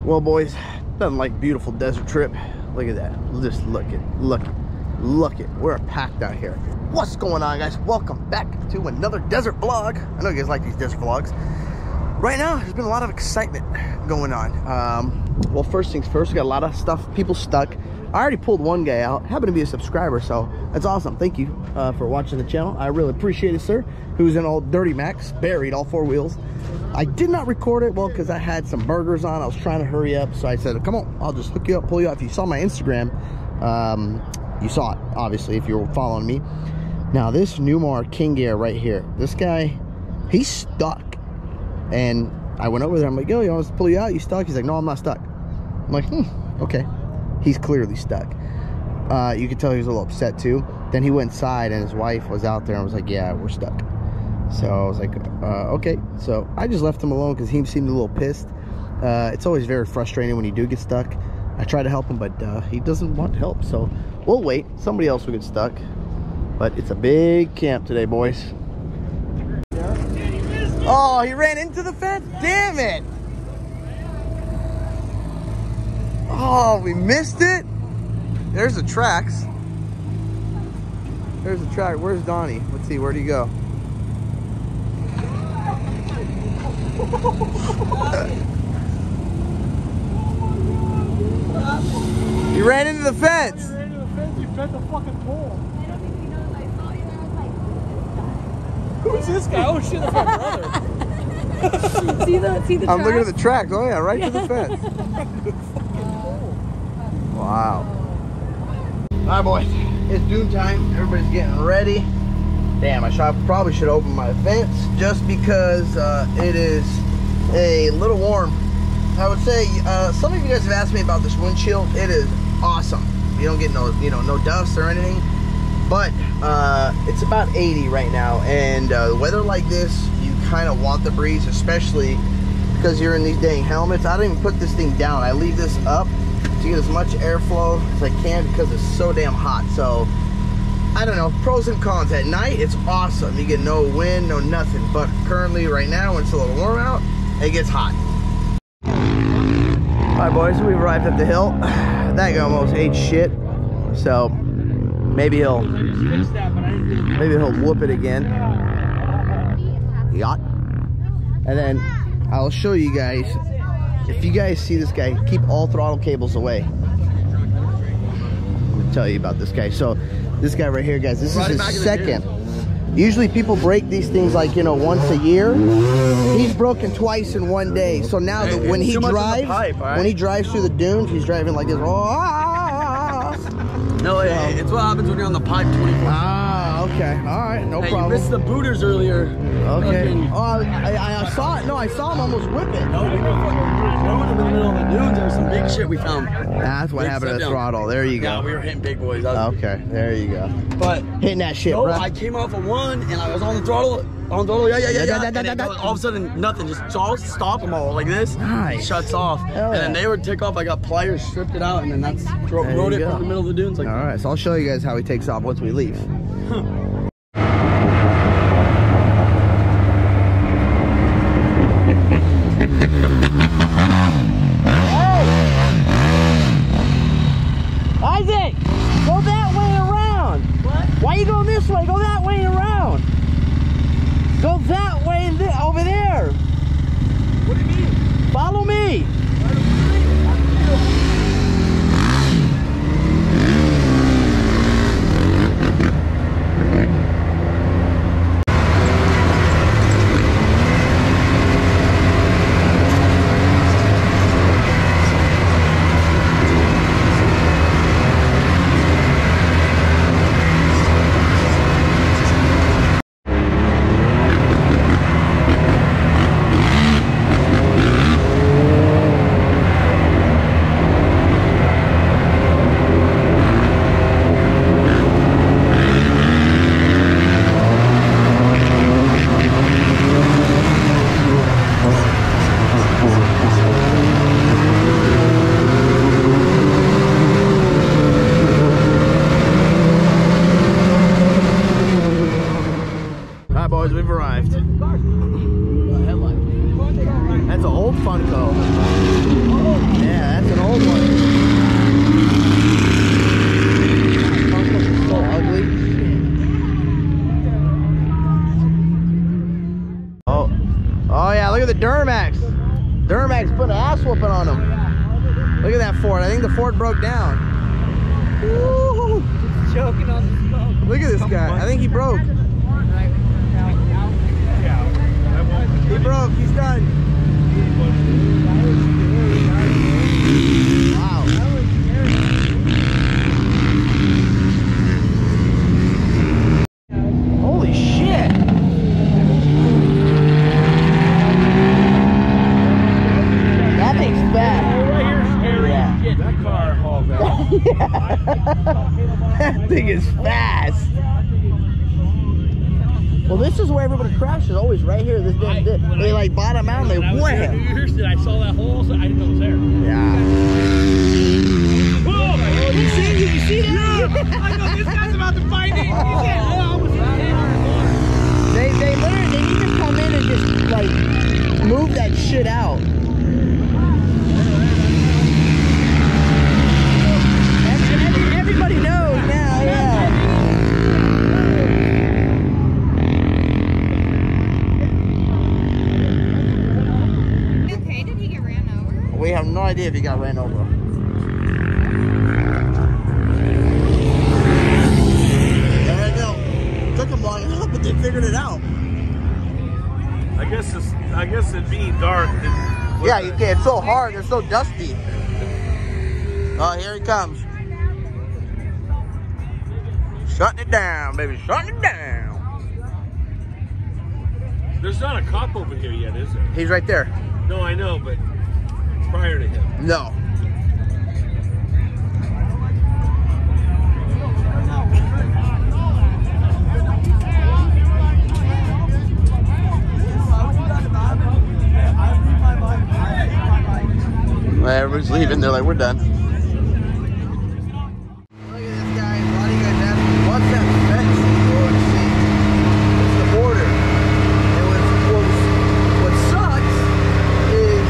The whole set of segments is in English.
Well, boys, nothing like beautiful desert trip. Look at that. Just look it. We're packed out here. What's going on, guys? Welcome back to another desert vlog. I know you guys like these desert vlogs. Right now, there's been a lot of excitement going on. Well, first things first, we got a lot of stuff, people stuck. I already pulled one guy out, happened to be a subscriber, so that's awesome. Thank you for watching the channel. I really appreciate it, sir. Who's in all Dirty Max, buried all 4 wheels. I did not record it, well, because I had some burgers on. I was trying to hurry up, so I said, come on, I'll just hook you up, pull you up. If you saw my Instagram, you saw it, obviously, if you're following me. Now, this Newmar King Air right here, this guy, he's stuck. And I went over there, I'm like, yo, you want us to pull you out? You stuck? He's like, no, I'm not stuck. I'm like, okay. He's clearly stuck. You could tell he was a little upset too. Then he went inside and his wife was out there and was like, yeah, we're stuck. So I was like, okay. So I just left him alone because he seemed a little pissed. It's always very frustrating when you do get stuck. I try to help him, but he doesn't want help. So we'll wait. Somebody else will get stuck. But it's a big camp today, boys. Oh, he ran into the fence? Damn it! Oh, we missed it. There's the tracks. There's the track. Where's Donnie? Let's see, where'd he go? He ran into the fence. He ran into the fence. He bent the fucking pole. I don't think he knows I saw you there. I was like, Who's this guy? Oh shit, that's my brother. see the I'm looking at tracks? the tracks. Oh yeah, right to the fence. Wow. Alright, boys, it's dune time. Everybody's getting ready. Damn, probably should open my vents just because it is a little warm. I would say some of you guys have asked me about this windshield. It is awesome. You don't get no dust or anything. But it's about 80 right now, and weather like this, you kind of want the breeze, especially because you're in these dang helmets. I don't even put this thing down. I leave this up to get as much airflow as I can because it's so damn hot. So I don't know, pros and cons. At night it's awesome, you get no wind, no nothing, but currently right now when it's a little warm out, it g's hot. All right, boys, we've arrived at the hill. That guy almost ate shit, so maybe he'll whoop it again. Yacht. And then I'll show you guys. If you guys see this guy, keep all throttle cables away. I'm gonna tell you about this guy. So this guy right here, guys, this is his second. Usually people break these things like, once a year. He's broken twice in one day. So now when he drives through the dunes, he's driving like this. No, it's what happens when you're on the pipe 24/7. Ah, okay. All right, no problem. You missed the booters earlier. Okay. Oh, I saw it. No, I saw him almost whip it. No, we were throwing him in the middle of the dunes. There was some big shit we found. That's what happened to the throttle. There you go. Yeah, we were hitting big boys. Okay, there you go. But hitting that shit, bro. I came off of one and I was on the throttle. Yeah. And all of a sudden, nothing. Just stop them all like this. Nice. Shuts off. Hell and then yeah. they would take off. I got pliers, stripped it out, and then that's rode it from the middle of the dunes. Like, all right, so I'll show you guys how he takes off once we leave. Isaac, go that way around. What? Why are you going this way? Go that way and around. Go that way and over there. What do you mean? Follow me. jumping on him. Look at that Ford. I think the Ford broke down. Woo! Choking on the smoke. Look at this guy. I think he broke. He broke. He's done. Wow. Holy shit. That thing's fast. Yeah. That car hauled out. That thing is fast. Well, this is where everybody crashes. Always right here. This damn dip. They like bottom out and they wham. I saw that hole, so I didn't know it was there. Yeah. Oh, you see that? Yeah. I know this guy's about to find it. He said, I almost hit the They learn. They need to come in and just like move that shit out. Everybody knows now. Yeah. Okay, did he get ran over? We have no idea if he got ran over. And no, took them long enough, but they figured it out. I guess it being dark. Yeah, you can't. It's so hard. It's so dusty. Oh, here he comes. Shutting it down, baby. Shutting it down. There's not a cop over here yet, is there? He's right there. No, I know, but prior to him. No. Everybody's leaving. They're like, we're done. Look at this, guys. A lot of you guys ask me, what's that fence that you always see? It's the border. And what sucks is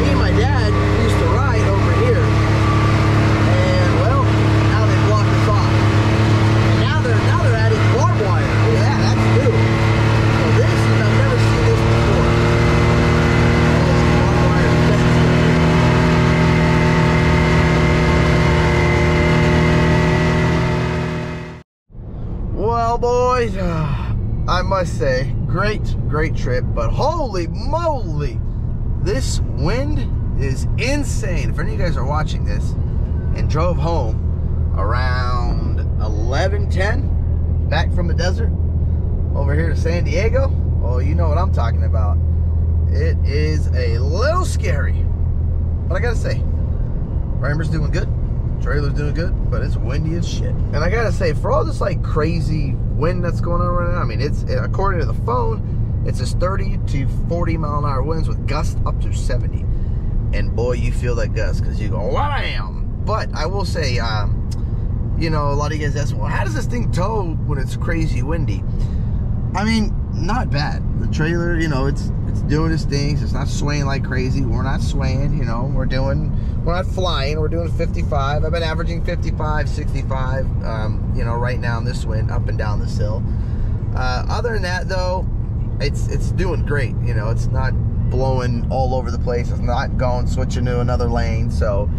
me and my dad used to ride over here. And, well, now they blocked us off. And now they're adding barbed wire. Look at that. That's new. So this is, I've never seen this before. Barbed wire fence. Well, boys, I must say, great trip, but holy moly, this wind is insane. If any of you guys are watching this and drove home around 11:10 back from the desert over here to San Diego, well, you know what I'm talking about. It is a little scary, but I gotta say, Rammer's doing good. Trailer's doing good, but it's windy as shit. And I gotta say, for all this like crazy wind that's going on right now, I mean, it's, according to the phone, it's just 30 to 40 mile an hour winds with gusts up to 70. And boy, you feel that gust because you go, wham! But I will say, you know, a lot of you guys ask, well, how does this thing tow when it's crazy windy? I mean, not bad. The trailer, you know, it's doing its things. It's not swaying like crazy. We're not swaying, you know. We're not flying. We're doing 55. I've been averaging 55, 65, you know, right now in this wind, up and down this hill. Other than that, though, it's doing great. You know, it's not blowing all over the place. It's not going, switching to another lane. So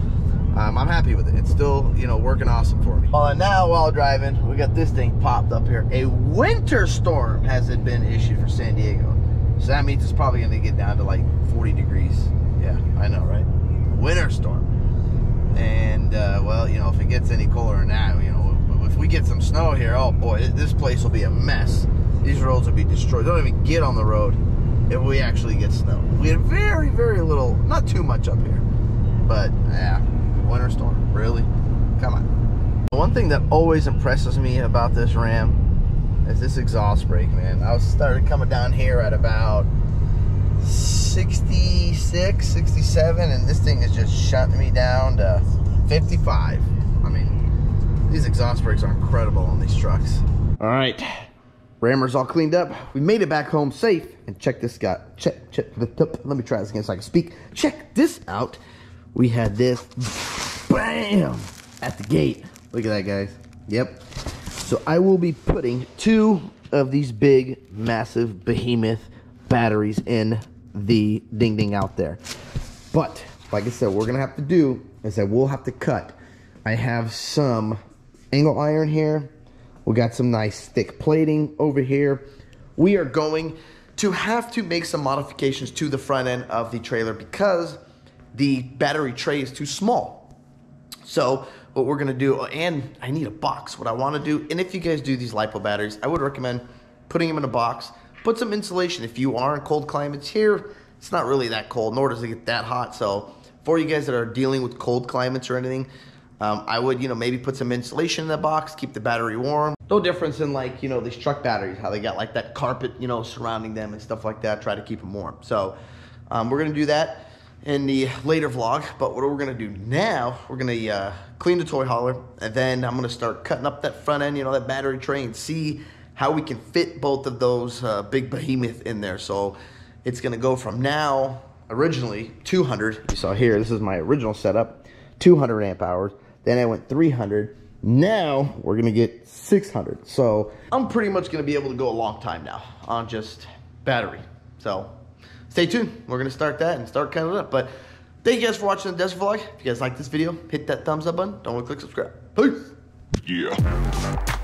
I'm happy with it. It's still, you know, working awesome for me. And now while driving, we got this thing popped up here. A winter storm has been issued for San Diego. So that means it's probably going to get down to like 40 degrees. Yeah, I know, right? Winter storm. And, well, you know, if it gets any colder than that, you know, if we get some snow here, oh boy, this place will be a mess. These roads will be destroyed. Don't even get on the road if we actually get snow. We had very, very little, not too much up here. But, yeah, winter storm, really? Come on. One thing that always impresses me about this Ram is this exhaust brake, man. I started coming down here at about 66, 67, and this thing is just shutting me down to 55. I mean, these exhaust brakes are incredible on these trucks. All right, Rammer's all cleaned up. We made it back home safe, and check this guy. Let me try this again so I can speak. Check this out. We had this, bam, at the gate. Look at that, guys. Yep. So I will be putting 2 of these big, massive, behemoth batteries in the ding-ding out there. But like I said, what we're gonna have to do is that we'll have to cut. I have some angle iron here. We got some nice thick plating over here. We are going to have to make some modifications to the front end of the trailer because the battery tray is too small. So what we're gonna do, and I need a box. What I wanna do, and if you guys do these LiPo batteries, I would recommend putting them in a box. Put some insulation. If you are in cold climates here, it's not really that cold, nor does it get that hot. So for you guys that are dealing with cold climates or anything, I would, maybe put some insulation in the box, keep the battery warm. No difference in like, these truck batteries, how they got like that carpet, surrounding them and stuff like that, try to keep them warm. So we're gonna do that in the later vlog, but what we're gonna do now, we're gonna clean the toy hauler, and then I'm gonna start cutting up that front end, that battery tray, and see how we can fit both of those big behemoth in there. So it's gonna go from now, originally 200, you saw here, this is my original setup, 200 amp hours, then I went 300, now we're gonna get 600. So I'm pretty much gonna be able to go a long time now on just battery. So stay tuned, we're gonna start that and start cutting it up. But thank you guys for watching the Desert Vlog. If you guys like this video, hit that thumbs up button, don't forget to click subscribe. Peace. Yeah.